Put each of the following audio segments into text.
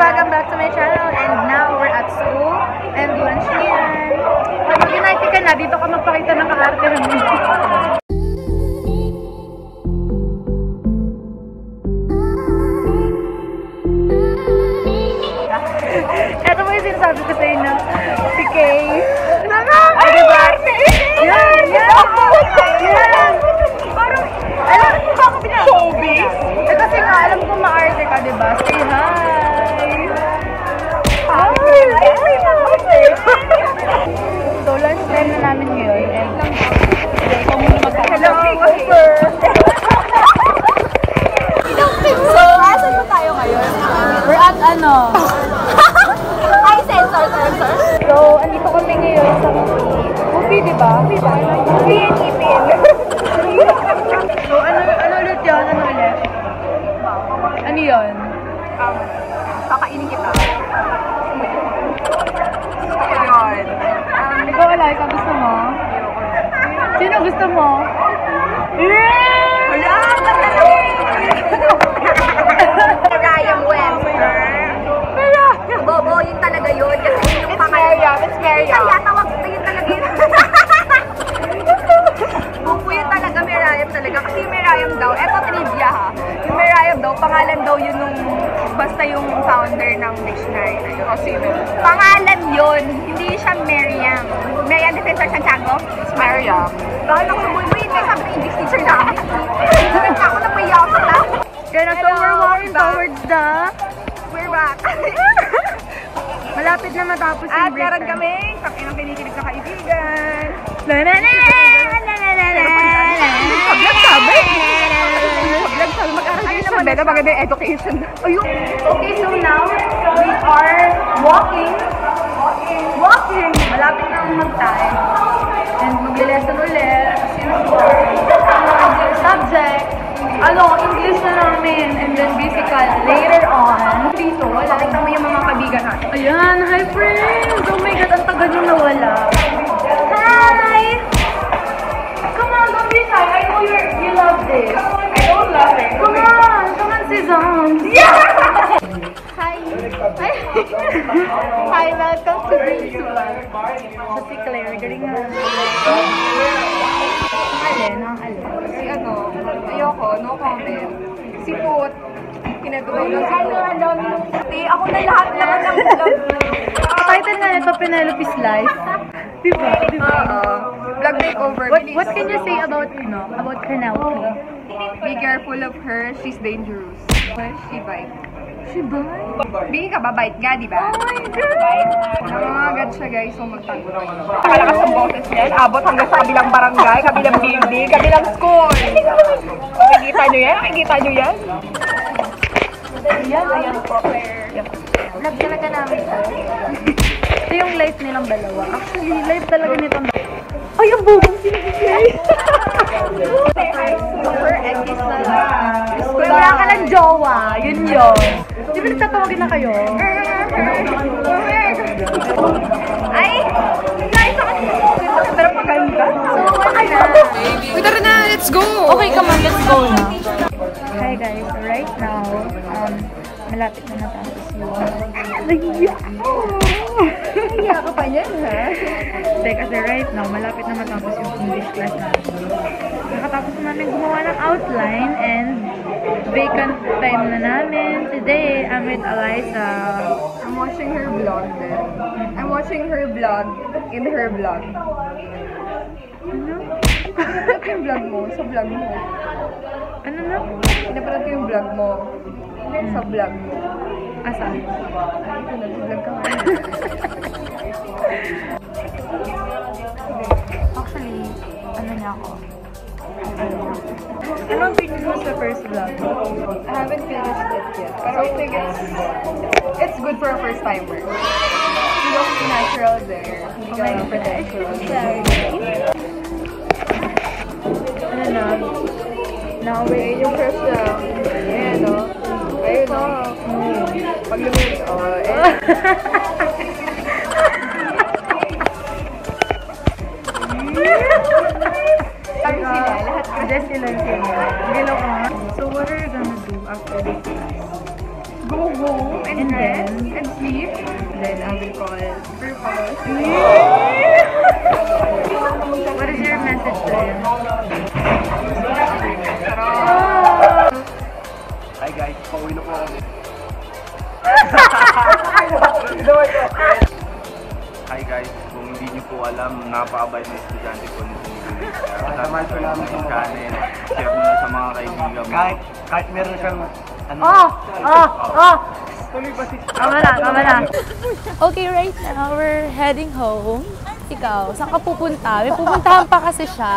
welcome back to my channel. And now we're at school. And lunch na yan. Pag mag-united ka na, dito ka magpakita ng kaarte ng video. Ito mo yung sinasabi ko sa inyo. Si Kay. Ay, diba? Yan! Yan! Parang, alam mo ba ako showbiz? Eh kasi nga, alam ko maarte ka, diba? Say hi! Hi! So, lunch time na namin ngayon. And, ikaw muna magkakalaw. So, asan na tayo ngayon? We're at ano? Ay, sensor. So, andito kami ngayon sa Movie, diba? Movie and Ipin. So, ano ulit yun? Ano ulit? Ano yun? Kakainin kita. Ayun. Ikaw wala, ikaw gusto mo? Sino gusto mo? Wala! Ryan Webster. Bobo, yun talaga yun. Kasi yun yung pangalan. It's Maria. Kaya tawag ko yun talaga yun. Bobo yun talaga, Miriam talaga. Kasi Miriam daw, eto trivia ha. Yung Miriam daw, pangalan daw yun nung basta yung founder ng dictionary. O sino? Pangalan yun. Hindi siya Miriam. Miriam Defensor Santiago? It's Miriam. Dahil ako mo yun, may sabi yung English teacher namin. Ako na may yaw sa class. Kaya so we're walking towards the... We're back. Malapit na matapos yung break. At meron kami, ang kinikilig na kaibigan. Vlog sabi? Vlog sabi, mag-aral kayo sa beda, maganda yung education. Ayun. Okay, so now, we are walking. Malapit na mag-time. And mag-lesson ulit. Subject. English na namin. And then physical later on. Dito, Nakita mo yung mga kabigan natin. ayan, hi friends! Oh my God, ang tagal nung nawala. Hi! Come on, don't be shy. I know you love this. I don't love it. Come on, Suzanne. Yeah! Hi! Hi, welcome to Green Vlog. So, si Claire, galing nga. Ang alin. Si ayoko, no comment. Si Put, kinagawa ng si Put. Ako na lahat naman ng vlog. Title nga nito, Penelope's Life. Diba? Vlog makeover. What can you say about Penelope? Be careful of her, she's dangerous. She bite. She bite? Bigyan ka ba? Bite nga, di ba? Oh my God! Nangangagat siya guys, so magtanggol. Nakalakas ang boses niyan, abot hanggang sa kabilang barangay, kabilang building, kabilang school. Nakikita nyo yan? Ayan po, Claire. Vlog talaga namin ito. Ito yung life nilang dalawa. Actually, life talaga nitong dalawa. Ay, ang bubong sinigay! Super eggies na lang. Wala ka ng jowa. Yun. Di ba nagtatawagin na kayo? Ay! Guys, pero maganda. So, Tara na, let's go! okay, come on, let's go na. Hi guys, right now, malapit na natapos yung... Kaya ka pa niyan, ha? Hindi, kasi right now, malapit na matapos yung English class namin. Nakatapos na namin gumawa ng outline and vacant time na namin. Today, I'm with Eliza. I'm watching her vlog then. I'm watching her vlog in her vlog. Ano? Pinapanood ko yung vlog mo sa vlog mo. Ano na? Pinapanood ko yung vlog mo sa vlog mo. Asan? Ito, nag-vlog ka nga. Actually, ano na ako? Anong opinion mo sa first vlog? I haven't finished it yet. But I think it's good for a first timer. You look natural there. Hindi ka pretentious. Ano na? Ayun yung crush na. Ayan, no? Ayun, no? Pag lumit, Just sila. So what are you gonna do after this class? go home and rest and sleep. Then I will call purpose. What is your message to him? Hi guys, pauwi na po ako. Hi guys, kung hindi niyo po alam, napakabay na estudyante po nito ni Luis. Kasama ko namin yung kanin. Share mo na sa mga kaibigan mo. Kahit meron siyang tuloy ba si... Tama na. Okay, right now, we're heading home. Ikaw, saan ka pupunta? May pupuntahan pa kasi siya.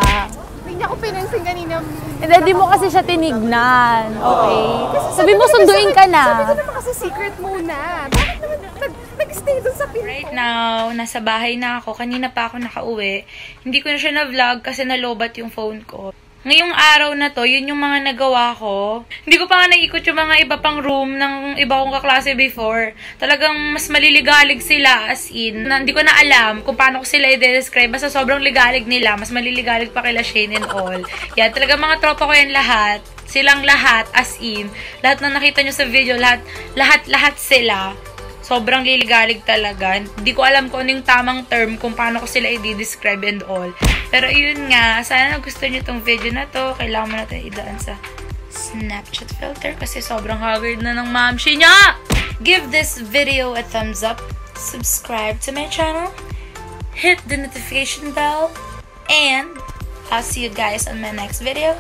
Hindi niya ako pinansin kanina. Hindi, di mo kasi siya tinignan. Okay? Sabi mo, sunduin ka na. Sabi ko naman kasi secret muna. Bakit naman nag-stay doon sa pinto? Right now, nasa bahay na ako. Kanina pa ako nakauwi. Hindi ko na siya na-vlog kasi nalobat yung phone ko. Ngayong araw na to, yun yung mga nagawa ko. Hindi ko pa nga naikot yung mga iba pang room ng iba kong kaklase before. Talagang mas maliligalig sila, as in. Hindi ko na alam kung paano ko sila i-describe. Basta sobrang ligalig nila. Mas maliligalig pa kila Shane and all. Yan, talagang mga tropa ko yan lahat. Silang lahat, as in. Lahat na nakita nyo sa video, lahat sila. Sobrang liligalig talaga. Hindi ko alam kung ano yung tamang term kung paano ko sila i-describe and all. Pero yun nga, sana nagustuhan nyo itong video na to. Kailangan mo natin idaan sa Snapchat filter kasi sobrang haggard na ng mamshi niya! Give this video a thumbs up, subscribe to my channel, hit the notification bell, and I'll see you guys on my next video.